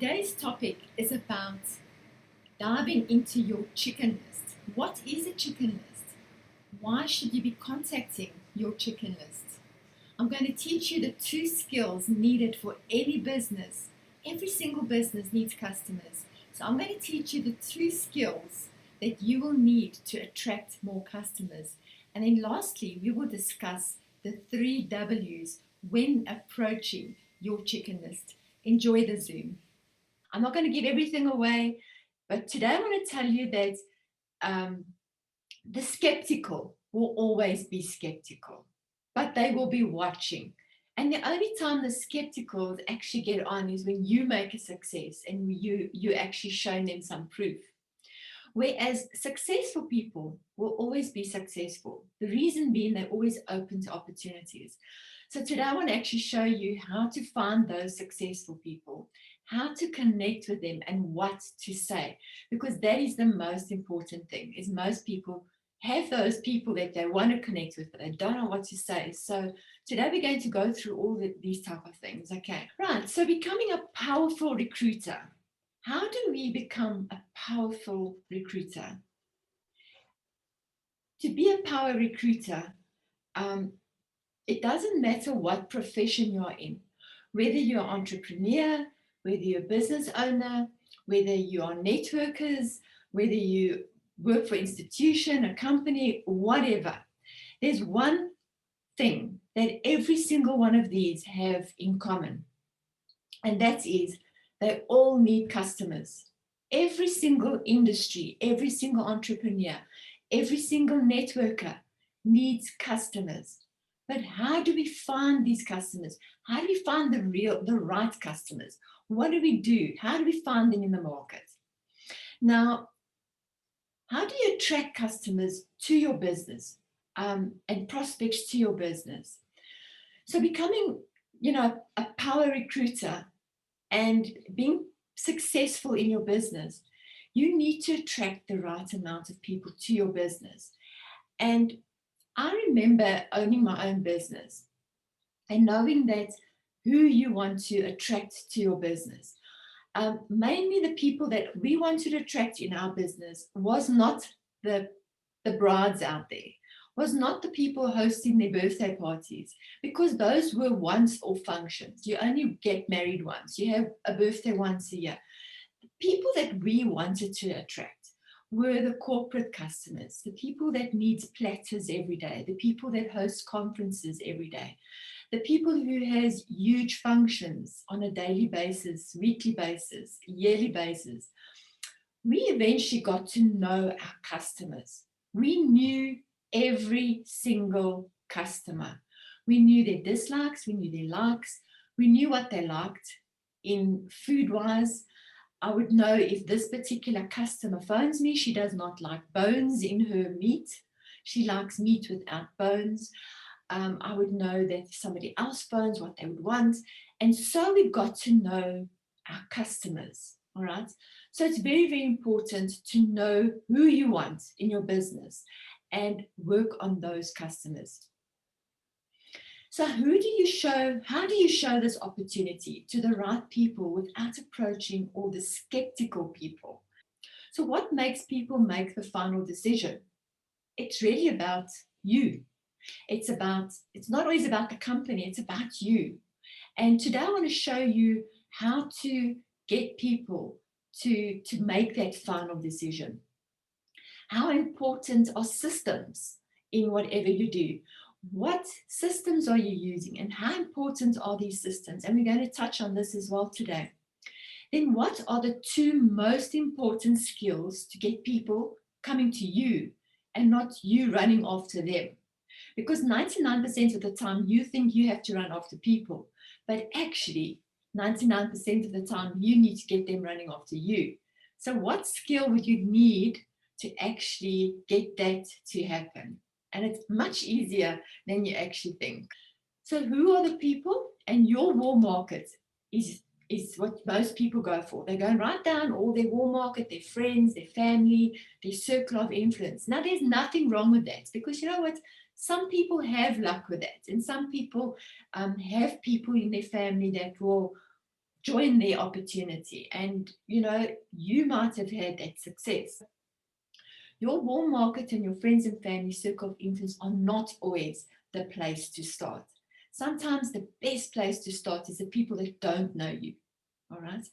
Today's topic is about diving into your chicken list. What is a chicken list? Why should you be contacting your chicken list? I'm going to teach you the two skills needed for any business. Every single business needs customers. So I'm going to teach you the two skills that you will need to attract more customers. And then lastly, we will discuss the 3 W's when approaching your chicken list. Enjoy the Zoom. I'm not going to give everything away, but today I want to tell you that the skeptical will always be skeptical, but they will be watching. And the only time the skepticals actually get on is when you make a success and you actually showing them some proof. Whereas successful people will always be successful. The reason being they're always open to opportunities. So today I want to actually show you how to find those successful people, how to connect with them and what to say, because that is the most important thing. Is most people have those people that they want to connect with, but they don't know what to say. So today we're going to go through all these type of things. Okay, right. So becoming a powerful recruiter. How do we become a powerful recruiter? To be a power recruiter, it doesn't matter what profession you're in, whether you're an entrepreneur, whether you're a business owner, whether you are networkers, whether you work for an institution, a company, whatever. There's one thing that every single one of these have in common, and that is they all need customers. Every single industry, every single entrepreneur, every single networker needs customers. But how do we find these customers? How do we find the right customers? What do we do? How do we find them in the market? Now, how do you attract customers to your business and prospects to your business? So becoming, a power recruiter and being successful in your business, you need to attract the right amount of people to your business. And I remember owning my own business and knowing that who you want to attract to your business. Mainly the people that we wanted to attract in our business was not the brides out there, was not the people hosting their birthday parties, because those were once-off functions. You only get married once. You have a birthday once a year. The people that we wanted to attract were the corporate customers, the people that need platters every day, the people that host conferences every day, the people who has huge functions on a daily basis, weekly basis, yearly basis. We eventually got to know our customers. We knew every single customer. We knew their dislikes, we knew their likes, we knew what they liked in food-wise. I would know if this particular customer phones me, she does not like bones in her meat. She likes meat without bones. I would know that if somebody else phones, what they would want. And so we got to know our customers, all right? So it's very, very important to know who you want in your business and work on those customers. So how do you show this opportunity to the right people without approaching all the skeptical people? So what makes people make the final decision? It's really about you. It's not always about the company, it's about you. And today I want to show you how to get people to make that final decision. How important are systems in whatever you do? What systems are you using and how important are these systems? And we're going to touch on this as well today. Then what are the 2 most important skills to get people coming to you and not you running after them? Because 99% of the time you think you have to run after people, but actually 99% of the time you need to get them running after you. So what skill would you need to actually get that to happen? And it's much easier than you actually think. So who are the people? And your warm market is what most people go for. They go right down all their warm market, their friends, their family, their circle of influence. Now there's nothing wrong with that, because you know what? Some people have luck with that, and some people have people in their family that will join their opportunity. And, you know, you might have had that success. Your warm market and your friends and family circle of influence are not always the place to start. Sometimes the best place to start is the people that don't know you. All right.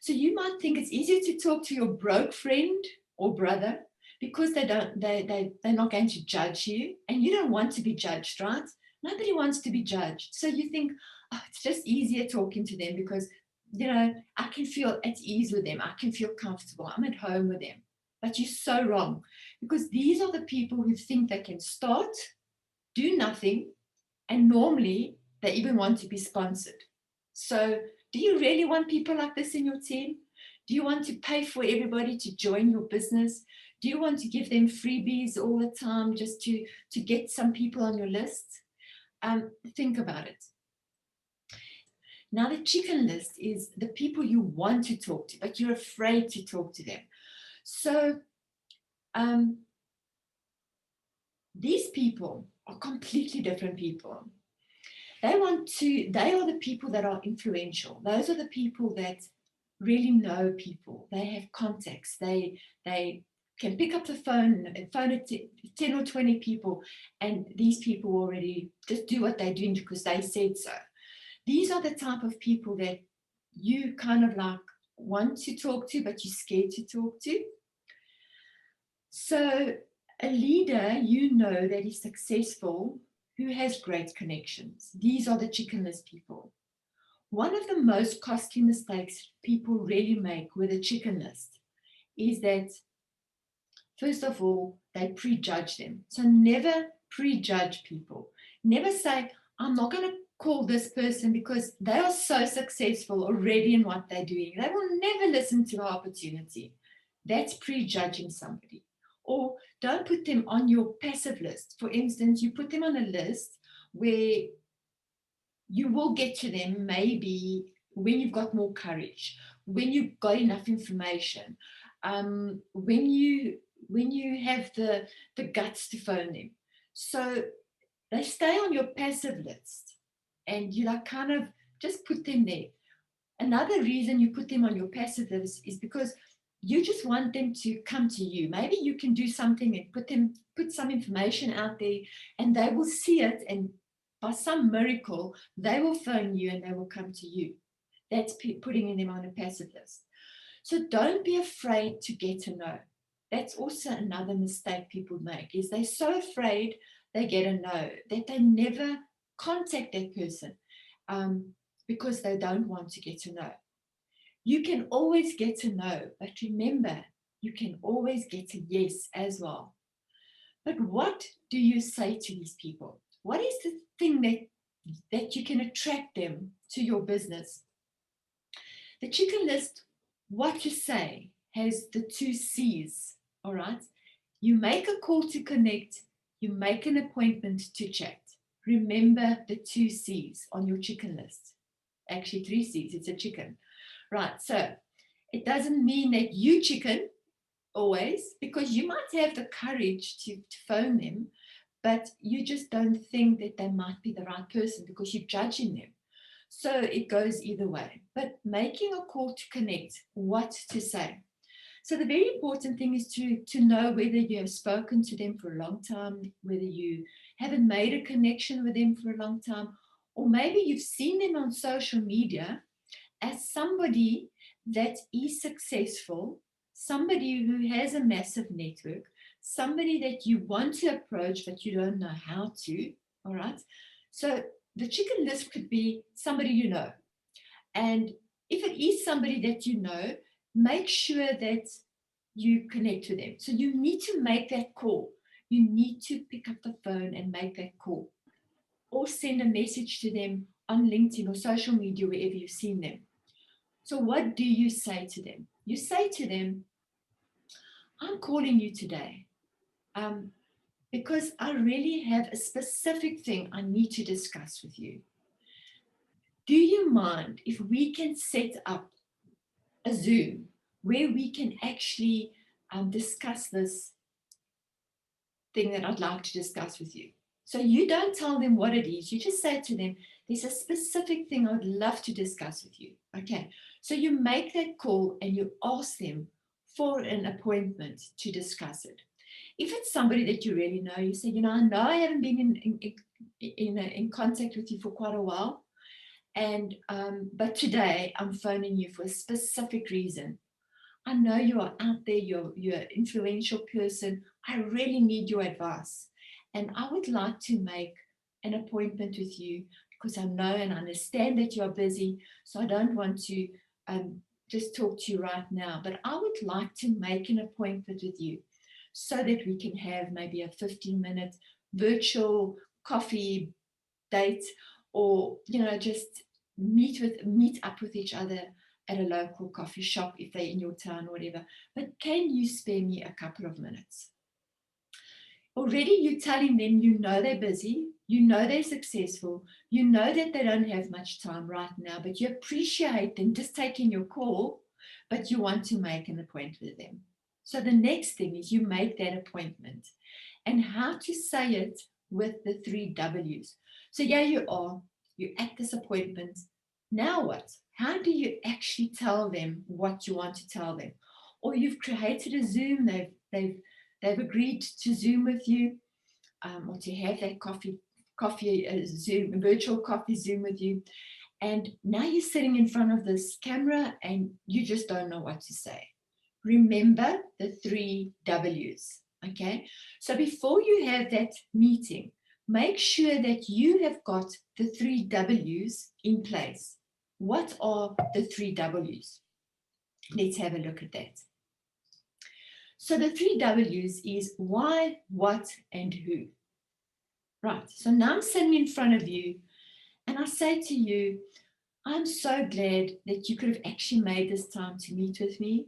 So you might think it's easier to talk to your broke friend or brother because they're not going to judge you, and you don't want to be judged, right? Nobody wants to be judged. So you think, oh, it's just easier talking to them because, you know, I can feel at ease with them. I can feel comfortable. I'm at home with them. But you're so wrong, because these are the people who think they can start, do nothing, and normally they even want to be sponsored. So do you really want people like this in your team? Do you want to pay for everybody to join your business? Do you want to give them freebies all the time just to get some people on your list? Think about it. Now, the chicken list is the people you want to talk to, but you're afraid to talk to them. So these people are completely different people. They are the people that are influential. Those are the people that really know people. They have contacts. They can pick up the phone and phone 10 or 20 people, and these people already just do what they're doing because they said so. These are the type of people that you kind of like want to talk to, but you're scared to talk to. So a leader, you know, that is successful, who has great connections. These are the chicken list people. One of the most costly mistakes people really make with a chicken list is that, first of all, they prejudge them. So never prejudge people. Never say, I'm not going to call this person because they are so successful already in what they're doing. They will never listen to our opportunity. That's prejudging somebody. Or don't put them on your passive list. For instance, you put them on a list where you will get to them maybe when you've got more courage, when you've got enough information, when you have the guts to phone them. So they stay on your passive list, and you like kind of just put them there. Another reason you put them on your passive list is because you just want them to come to you. Maybe you can do something and put some information out there, and they will see it, and by some miracle, they will phone you and they will come to you. That's putting them on a passive list. So don't be afraid to get to know. That's also another mistake people make, is they're so afraid they get a no, that they never contact that person because they don't want to get to know. You can always get to know, but remember, you can always get a yes as well. But what do you say to these people? What is the thing that you can attract them to your business? The chicken list, what you say, has the 2 C's, all right? You make a call to connect, you make an appointment to chat. Remember the 2 C's on your chicken list. Actually, 3 C's, it's a chicken. Right, so it doesn't mean that you chicken always, because you might have the courage to phone them, but you just don't think that they might be the right person because you're judging them. So it goes either way. But making a call to connect, what to say. So the very important thing is to know whether you have spoken to them for a long time, whether you haven't made a connection with them for a long time, or maybe you've seen them on social media as somebody that is successful, somebody who has a massive network, somebody that you want to approach but you don't know how to, all right? So the chicken list could be somebody you know. And if it is somebody that you know, make sure that you connect with them. So you need to make that call. You need to pick up the phone and make that call, or send a message to them on LinkedIn or social media, wherever you've seen them. So what do you say to them? You say to them, I'm calling you today because I really have a specific thing I need to discuss with you. Do you mind if we can set up a Zoom where we can actually discuss this thing that I'd like to discuss with you? So you don't tell them what it is. You just say to them, there's a specific thing I would love to discuss with you. Okay, so you make that call and you ask them for an appointment to discuss it. If it's somebody that you really know, you say, I know I haven't been in contact with you for quite a while, and but today I'm phoning you for a specific reason. I know you are out there, you're an influential person. I really need your advice. And I would like to make an appointment with you because I know and understand that you're busy. So I don't want to just talk to you right now, but I would like to make an appointment with you so that we can have maybe a 15-minute virtual coffee date, or just meet up with each other at a local coffee shop if they're in your town or whatever. But can you spare me a couple of minutes? Already you're telling them they're busy, they're successful, that they don't have much time right now, but you appreciate them just taking your call, but you want to make an appointment with them. So the next thing is you make that appointment, and how to say it with the 3 W's. So yeah, you're at this appointment. Now what? How do you actually tell them what you want to tell them? Or you've created a Zoom, they've agreed to Zoom with you, or to have that Zoom, virtual coffee Zoom with you. And now you're sitting in front of this camera and you just don't know what to say. Remember the 3 W's, okay? So before you have that meeting, make sure that you have got the 3 W's in place. What are the 3 W's? Let's have a look at that. So the 3 W's is why, what, and who. Right, so now I'm sitting in front of you and I say to you, I'm so glad that you could have actually made this time to meet with me.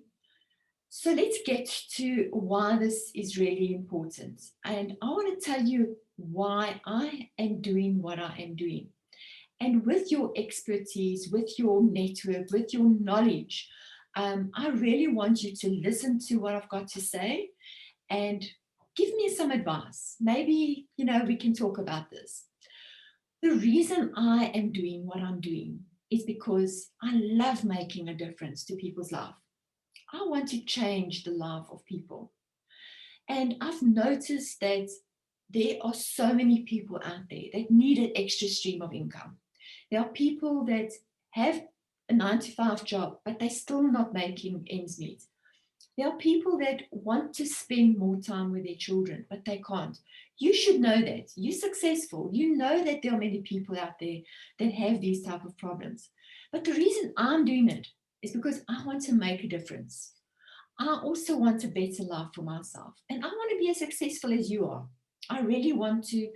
So let's get to why this is really important. And I want to tell you why I am doing what I am doing. And with your expertise, with your network, with your knowledge, I really want you to listen to what I've got to say and give me some advice. Maybe, we can talk about this. The reason I am doing what I'm doing is because I love making a difference to people's life. I want to change the life of people. And I've noticed that there are so many people out there that need an extra stream of income. There are people that have a 9-to-5 job, but they're still not making ends meet. There are people that want to spend more time with their children, but they can't. You should know that. You're successful. You know that there are many people out there that have these type of problems. But the reason I'm doing it is because I want to make a difference. I also want a better life for myself. And I want to be as successful as you are. I really want to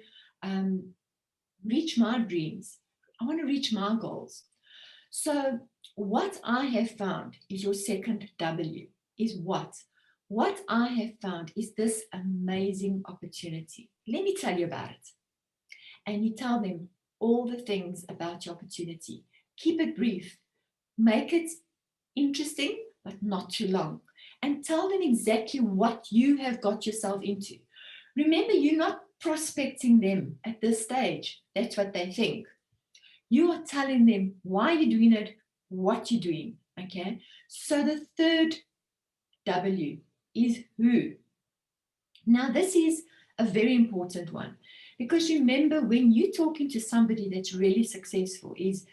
reach my dreams. I want to reach my goals. So what I have found is your second W, is what? What I have found is this amazing opportunity. Let me tell you about it. And you tell them all the things about your opportunity. Keep it brief. Make it interesting, but not too long. And tell them exactly what you have got yourself into. Remember, you're not prospecting them at this stage. That's what they think. You are telling them why you're doing it, what you're doing, okay? So the third W is who. Now, this is a very important one because remember, when you're talking to somebody that's really successful, is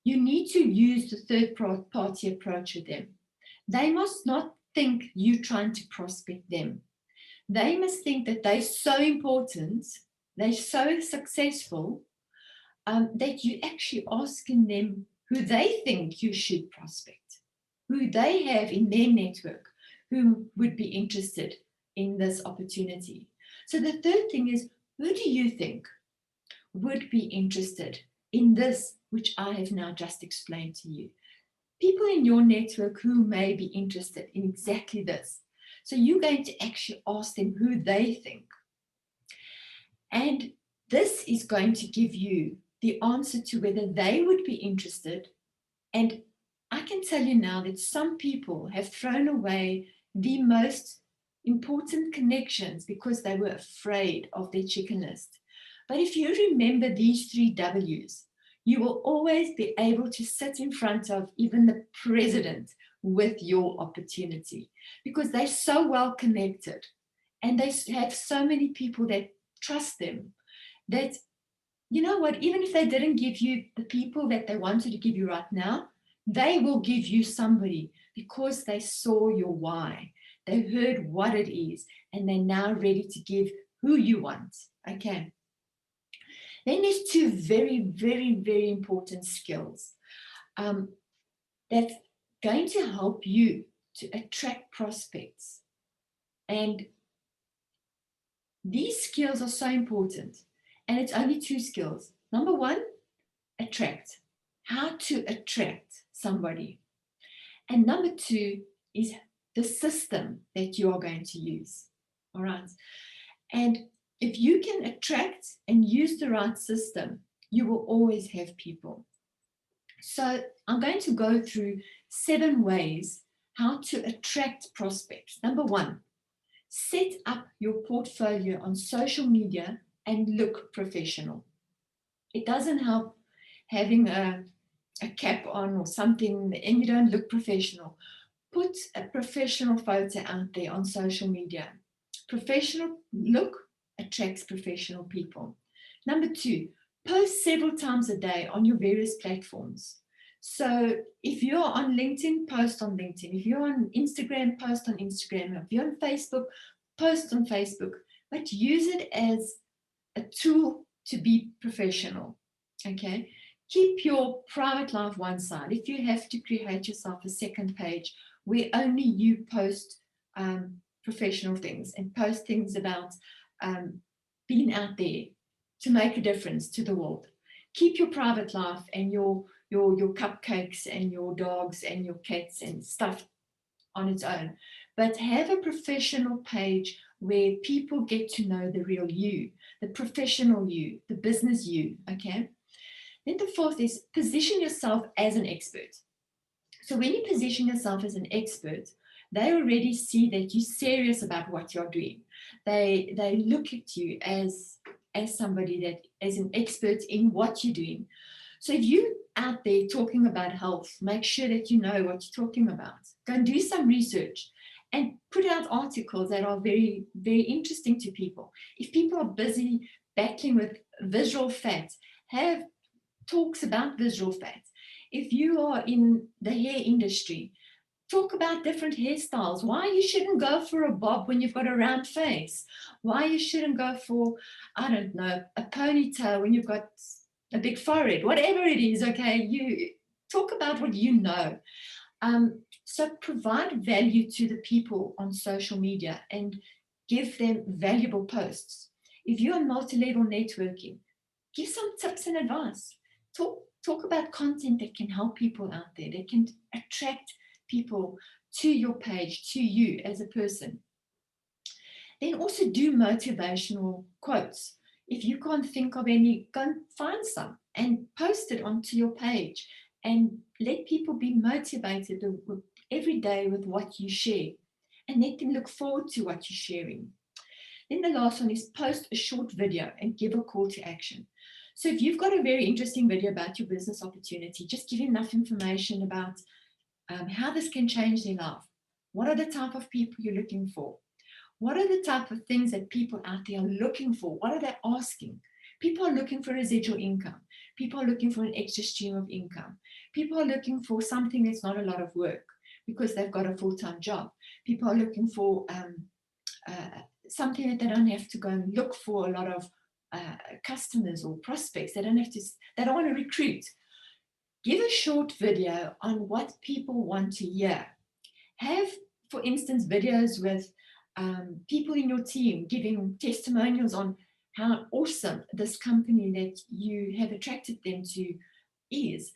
you need to use the third party approach with them. They must not think you're trying to prospect them. They must think that they're so important, they're so successful, that you're actually asking them who they think you should prospect, who they have in their network, who would be interested in this opportunity. So the third thing is, who do you think would be interested in this, which I have now just explained to you? People in your network who may be interested in exactly this. So you're going to actually ask them who they think. And this is going to give you the answer to whether they would be interested. And I can tell you now that some people have thrown away the most important connections because they were afraid of their chicken list. But if you remember these 3 W's, You will always be able to sit in front of even the president with your opportunity, because they're so well connected and they have so many people that trust them, that, you know what, even if they didn't give you the people that they wanted to give you right now, they will give you somebody, because they saw your why. They heard what it is, and they're now ready to give who you want. Okay. Then there's two very, very, very important skills that's going to help you to attract prospects. And these skills are so important. And it's only two skills. Number one, attract. How to attract somebody. And number two is the system that you are going to use. All right. And if you can attract and use the right system, you will always have people. So I'm going to go through 7 ways how to attract prospects. Number one, set up your portfolio on social media and look professional. It doesn't help having a cap on or something and you don't look professional. Put a professional photo out there on social media. Professional look attracts professional people. Number two, post several times a day on your various platforms. So if you're on LinkedIn, post on LinkedIn. If you're on Instagram, post on Instagram. If you're on Facebook, post on Facebook. But use it as a tool to be professional. Okay. Keep your private life one side. If you have to create yourself a second page where only you post professional things and post things about being out there to make a difference to the world. Keep your private life and your cupcakes and your dogs and your cats and stuff on its own, but have a professional page where people get to know the real you, the professional you, the business you. Okay. Then the fourth is position yourself as an expert. So when you position yourself as an expert, they already see that you're serious about what you're doing. They look at you as somebody that is an expert in what you're doing. So if you're out there talking about health, make sure that you know what you're talking about. Go and do some research and put out articles that are very, very interesting to people. If people are busy battling with visceral fat, have talks about visceral fat. If you are in the hair industry, talk about different hairstyles. Why you shouldn't go for a bob when you've got a round face. Why you shouldn't go for, I don't know, a ponytail when you've got a big forehead. Whatever it is, okay, you talk about what you know. So provide value to the people on social media and give them valuable posts. If you're on multi-level networking, give some tips and advice. Talk about content that can help people out there, that can attract people to your page, to you as a person. Then also do motivational quotes. If you can't think of any, go and find some and post it onto your page and let people be motivated every day with what you share and let them look forward to what you're sharing. Then the last one is post a short video and give a call to action. So if you've got a very interesting video about your business opportunity, just give enough information about how this can change their life. What are the type of people you're looking for? What are the type of things that people out there are looking for? What are they asking? People are looking for residual income. People are looking for an extra stream of income. People are looking for something that's not a lot of work because they've got a full-time job. People are looking for something that they don't have to go and look for a lot of customers or prospects. They don't want to recruit. Give a short video on what people want to hear. Have, for instance, videos with people in your team giving testimonials on how awesome this company that you have attracted them to is.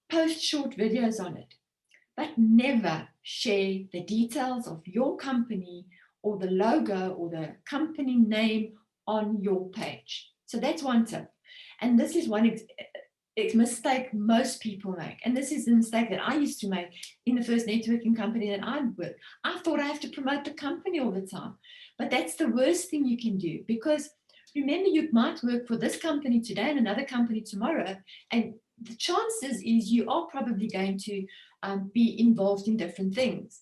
Post short videos on it, but never share the details of your company or the logo or the company name on your page. So that's one tip. And this is one mistake most people make. And this is the mistake that I used to make in the first networking company that I worked. I thought I have to promote the company all the time. But that's the worst thing you can do, because remember, you might work for this company today and another company tomorrow, and the chances is you are probably going to be involved in different things.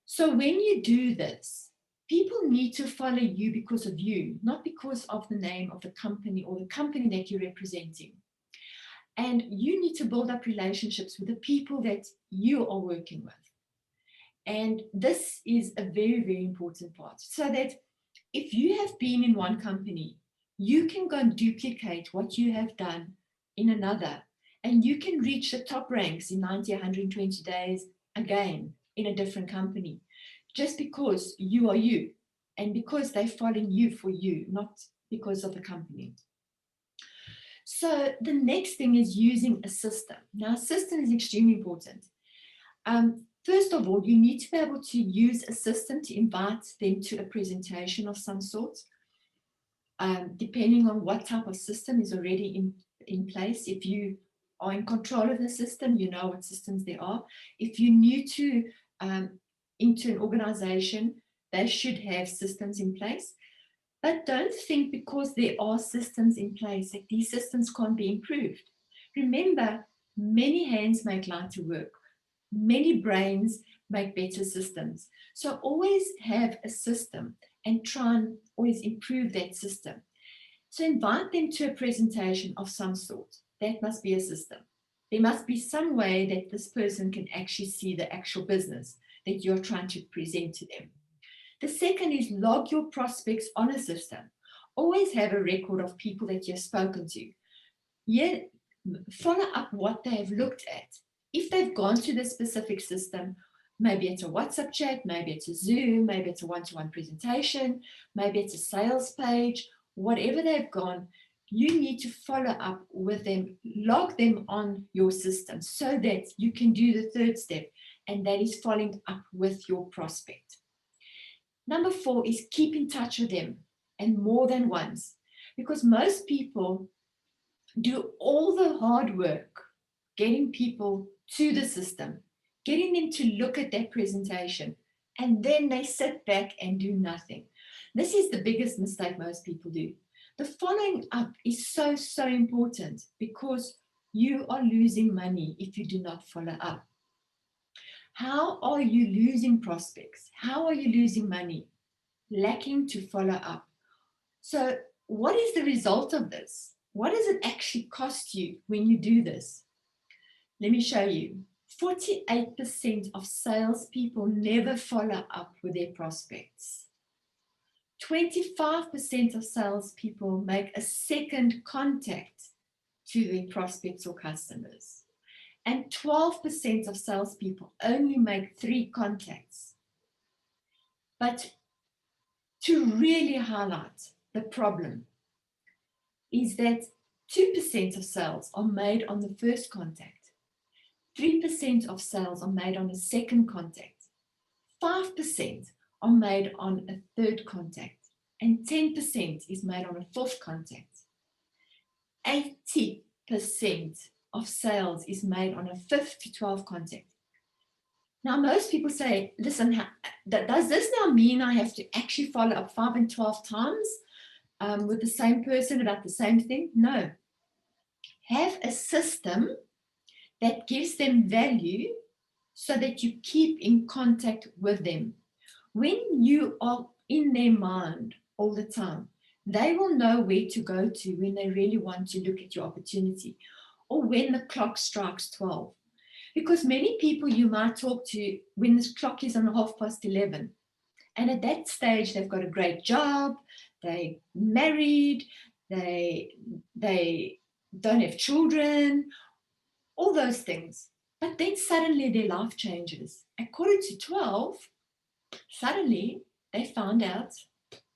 So when you do this, people need to follow you because of you, not because of the name of the company or the company that you're representing. And you need to build up relationships with the people that you are working with. And this is a very, very important part. So that if you have been in one company, you can go and duplicate what you have done in another. And you can reach the top ranks in 90, 120 days again in a different company, just because you are you and because they're following you for you, not because of the company. So the next thing is using a system. Now, a system is extremely important. First of all, you need to be able to use a system to invite them to a presentation of some sort, depending on what type of system is already in place. If you are in control of the system, you know what systems there are. If you're new to into an organization, they should have systems in place. But don't think because there are systems in place that these systems can't be improved. Remember, many hands make lighter work. Many brains make better systems. So always have a system and try and always improve that system. So invite them to a presentation of some sort. That must be a system. There must be some way that this person can actually see the actual business that you're trying to present to them. The second is log your prospects on a system. Always have a record of people that you've spoken to. Yeah, follow up what they have looked at. If they've gone to the specific system, maybe it's a WhatsApp chat, maybe it's a Zoom, maybe it's a one-to-one presentation, maybe it's a sales page, whatever they've gone, you need to follow up with them, log them on your system so that you can do the third step, and that is following up with your prospect. Number 4 is keep in touch with them, and more than once, because most people do all the hard work getting people to the system, getting them to look at that presentation, and then they sit back and do nothing. This is the biggest mistake most people do. The following up is so, so important because you are losing money if you do not follow up. How are you losing prospects? How are you losing money? Lacking to follow up. So what is the result of this? What does it actually cost you when you do this? Let me show you. 48% of salespeople never follow up with their prospects. 25% of salespeople make a second contact to their prospects or customers. And 12% of salespeople only make 3 contacts. But to really highlight the problem is that 2% of sales are made on the first contact, 3% of sales are made on a second contact, 5% are made on a third contact, and 10% is made on a fourth contact. 80% of sales is made on a 5th to 12th contact. Now, most people say, listen, does this now mean I have to actually follow up 5 and 12 times with the same person about the same thing? No. Have a system that gives them value so that you keep in contact with them. When you are in their mind all the time, they will know where to go to when they really want to look at your opportunity or when the clock strikes 12. Because many people you might talk to when the clock is on 11:30, and at that stage they've got a great job, they're married, they don't have children, all those things. But then suddenly their life changes. At 11:45, suddenly they found out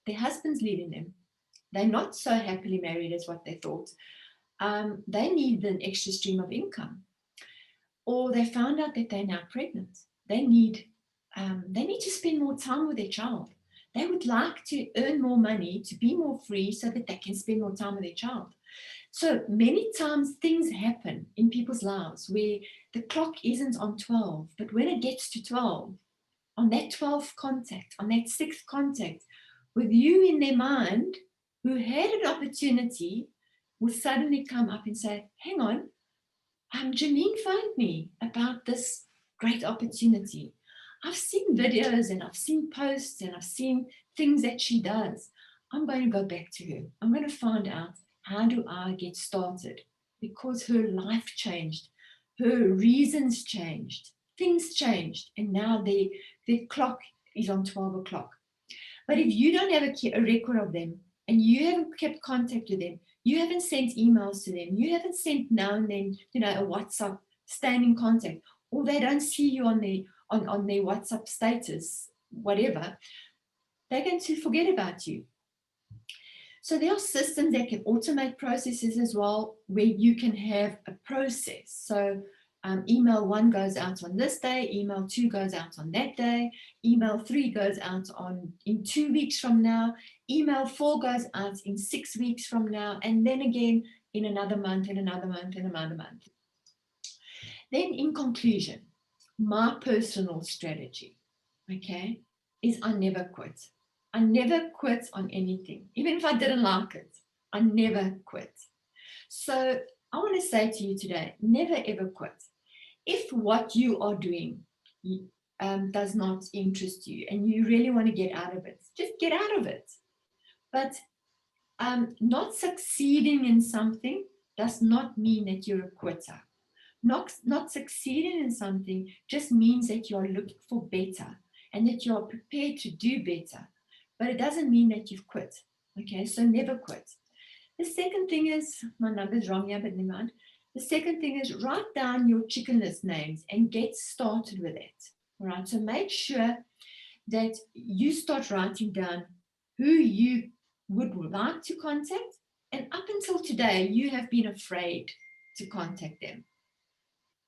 their husband's leaving them. They're not so happily married as what they thought. They need an extra stream of income. Or they found out that they're now pregnant. They need to spend more time with their child. They would like to earn more money to be more free so that they can spend more time with their child. So many times things happen in people's lives where the clock isn't on 12, but when it gets to 12, on that 12th contact, on that 6th contact, with you in their mind, who had an opportunity, will suddenly come up and say, hang on, Janine phoned me about this great opportunity. I've seen videos and I've seen posts and I've seen things that she does. I'm going to go back to her. I'm going to find out, how do I get started? Because her life changed, her reasons changed, things changed, and now the clock is on 12 o'clock. But if you don't have a record of them and you haven't kept contact with them, you haven't sent emails to them, you haven't sent now and then, a WhatsApp, staying in contact, or they don't see you on their WhatsApp status, whatever, they're going to forget about you. So there are systems that can automate processes as well, where you can have a process. So email 1 goes out on this day, email 2 goes out on that day, email 3 goes out in 2 weeks from now, email 4 goes out in 6 weeks from now, and then again in another month, and another month, and another month. Then in conclusion, my personal strategy, okay, is I never quit. I never quit on anything. Even if I didn't like it, I never quit. So I want to say to you today, never ever quit. If what you are doing does not interest you and you really want to get out of it, just get out of it. But not succeeding in something does not mean that you're a quitter. Not succeeding in something just means that you're looking for better and that you're prepared to do better. But it doesn't mean that you've quit. Okay, so never quit. The second thing is, my number's wrong here, but never mind. The second thing is, write down your chicken list names and get started with it. All right, so make sure that you start writing down who you would like to contact, and up until today, you have been afraid to contact them.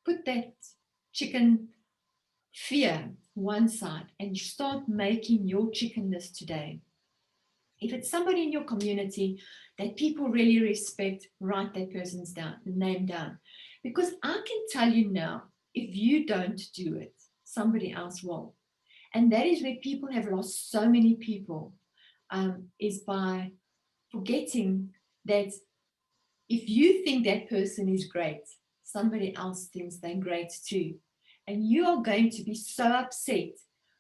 Put that chicken fear one side and start making your chicken list today. If it's somebody in your community that people really respect, write that person's name down. Because I can tell you now, if you don't do it, somebody else will. And that is where people have lost so many people, is by forgetting that if you think that person is great, somebody else thinks they're great too. And you are going to be so upset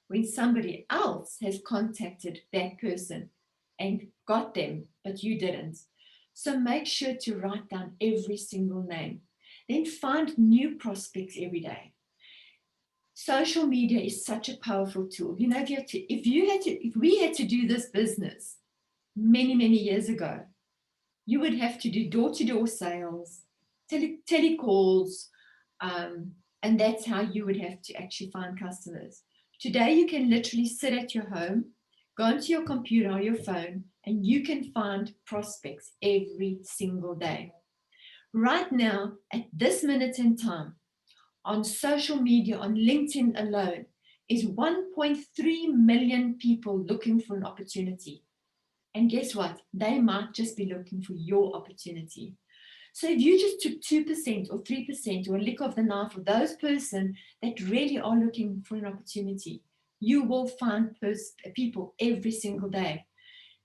when somebody else has contacted that person and got them, but you didn't. So make sure to write down every single name. Then find new prospects every day. Social media is such a powerful tool. You know, if we had to do this business many, many years ago, you would have to do door-to-door sales, telecalls, and that's how you would have to actually find customers. Today, you can literally sit at your home, go onto your computer or your phone, and you can find prospects every single day. Right now, at this minute in time, on social media, on LinkedIn alone, is 1.3 million people looking for an opportunity. And guess what? They might just be looking for your opportunity. So if you just took 2% or 3% or a lick of the knife of those person that really are looking for an opportunity, you will find people every single day.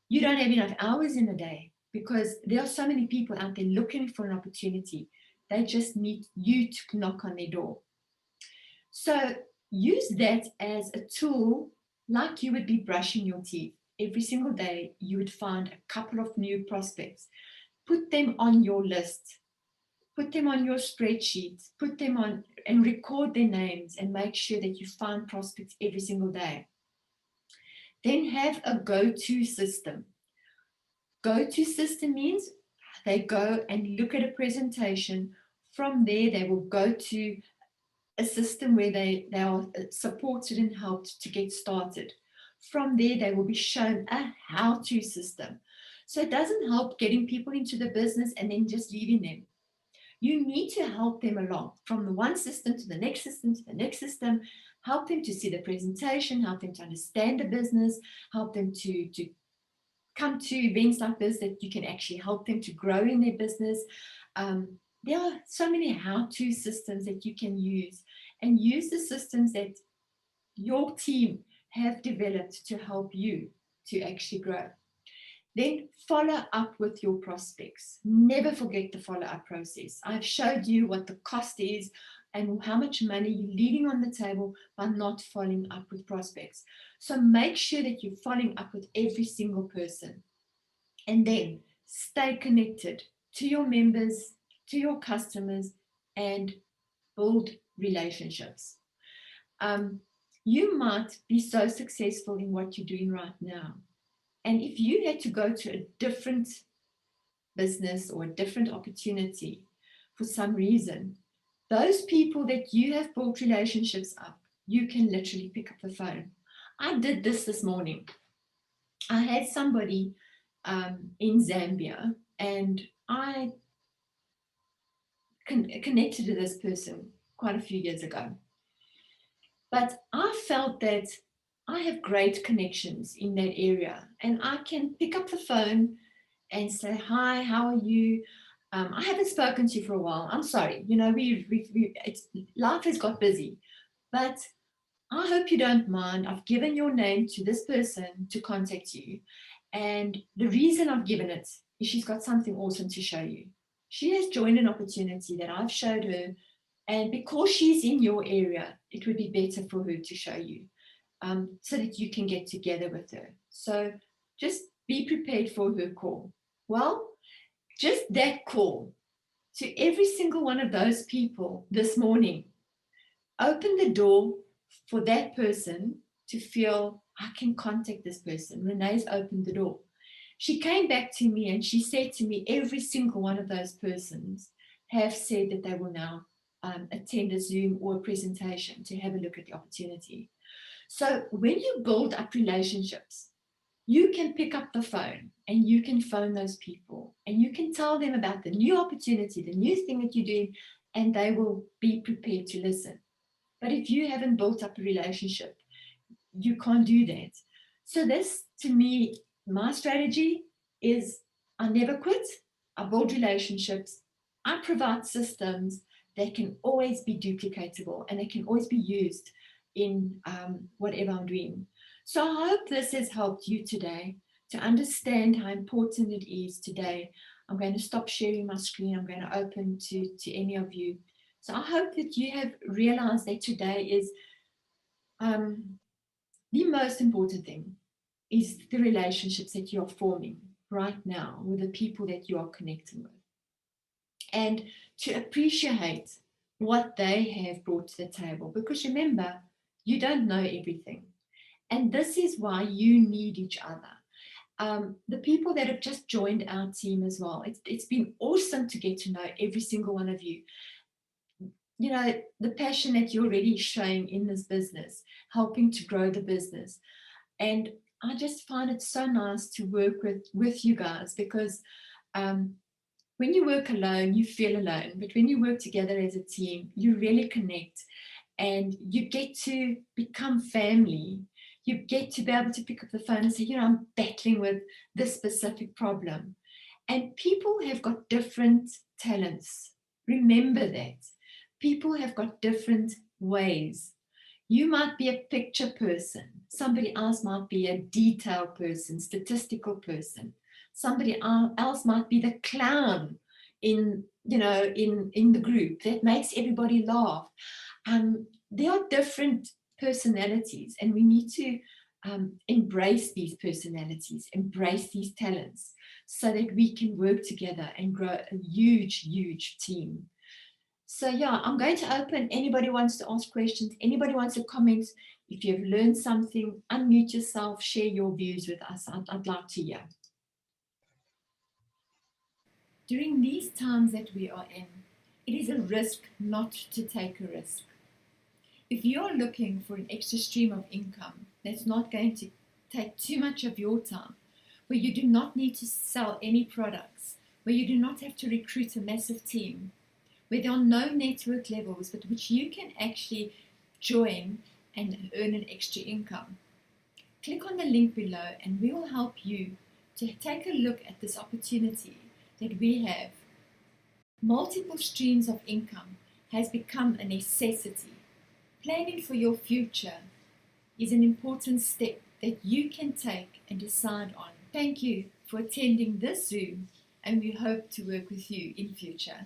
You don't have enough hours in a day because there are so many people out there looking for an opportunity. They just need you to knock on their door. So use that as a tool, like you would be brushing your teeth. Every single day, you would find a couple of new prospects. Put them on your list. Put them on your spreadsheet. Put them on and record their names and make sure that you find prospects every single day. Then have a go-to system. Go-to system means they go and look at a presentation. From there, they will go to a system where they are supported and helped to get started. From there, they will be shown a how-to system. So it doesn't help getting people into the business and then just leaving them. You need to help them along from the one system to the next system to the next system, help them to see the presentation, help them to understand the business, help them to come to events like this that you can actually help them to grow in their business. There are so many how-to systems that you can use, and use the systems that your team have developed to help you to actually grow. Then follow up with your prospects. Never forget the follow-up process. I've showed you what the cost is and how much money you're leaving on the table by not following up with prospects. So make sure that you're following up with every single person. And then stay connected to your members, to your customers, and build relationships. Um, you might be so successful in what you're doing right now. And if you had to go to a different business or a different opportunity for some reason, those people that you have built relationships up, you can literally pick up the phone. I did this morning. I had somebody in Zambia, and I connected to this person quite a few years ago. But I felt that I have great connections in that area, and I can pick up the phone and say, "Hi, how are you? I haven't spoken to you for a while. I'm sorry. You know, life has got busy, but I hope you don't mind. I've given your name to this person to contact you. And the reason I've given it is she's got something awesome to show you. She has joined an opportunity that I've showed her. And because she's in your area, it would be better for her to show you so that you can get together with her. So just be prepared for her call. Well, just that call to every single one of those people this morning open the door for that person to feel I can contact this person. Renee's opened the door. She came back to me and she said to me, every single one of those persons have said that they will now attend a Zoom or a presentation to have a look at the opportunity. So when you build up relationships, you can pick up the phone and you can phone those people and you can tell them about the new opportunity, the new thing that you're doing, and they will be prepared to listen. But if you haven't built up a relationship, you can't do that. So this, to me, my strategy is I never quit. I build relationships. I provide systems that can always be duplicatable and they can always be used in whatever I'm doing. So I hope this has helped you today to understand how important it is today. I'm going to stop sharing my screen. I'm going to open to any of you. So I hope that you have realized that today is the most important thing is the relationships that you're forming right now with the people that you are connecting with. And to appreciate what they have brought to the table. Because remember, you don't know everything. And this is why you need each other. The people that have just joined our team as well, it's been awesome to get to know every single one of you. You know, the passion that you're already showing in this business, helping to grow the business. And I just find it so nice to work with you guys because when you work alone, you feel alone. But when you work together as a team, you really connect and you get to become family. You get to be able to pick up the phone and say, you know, I'm battling with this specific problem. And people have got different talents. Remember that. People have got different ways. You might be a picture person. Somebody else might be a detail person, statistical person. Somebody else might be the clown in the group that makes everybody laugh. There are different personalities, and we need to embrace these personalities, embrace these talents, so that we can work together and grow a huge, huge team. So yeah, I'm going to open. Anybody wants to ask questions, anybody wants to comment, if you've learned something, unmute yourself, share your views with us. I'd like to hear. During these times that we are in, it is a risk not to take a risk. If you're looking for an extra stream of income that's not going to take too much of your time, where you do not need to sell any products, where you do not have to recruit a massive team, where there are no network levels, but which you can actually join and earn an extra income, click on the link below and we will help you to take a look at this opportunity that we have. Multiple streams of income has become a necessity. Planning for your future is an important step that you can take and decide on Thank you for attending this Zoom, and we hope to work with you in future.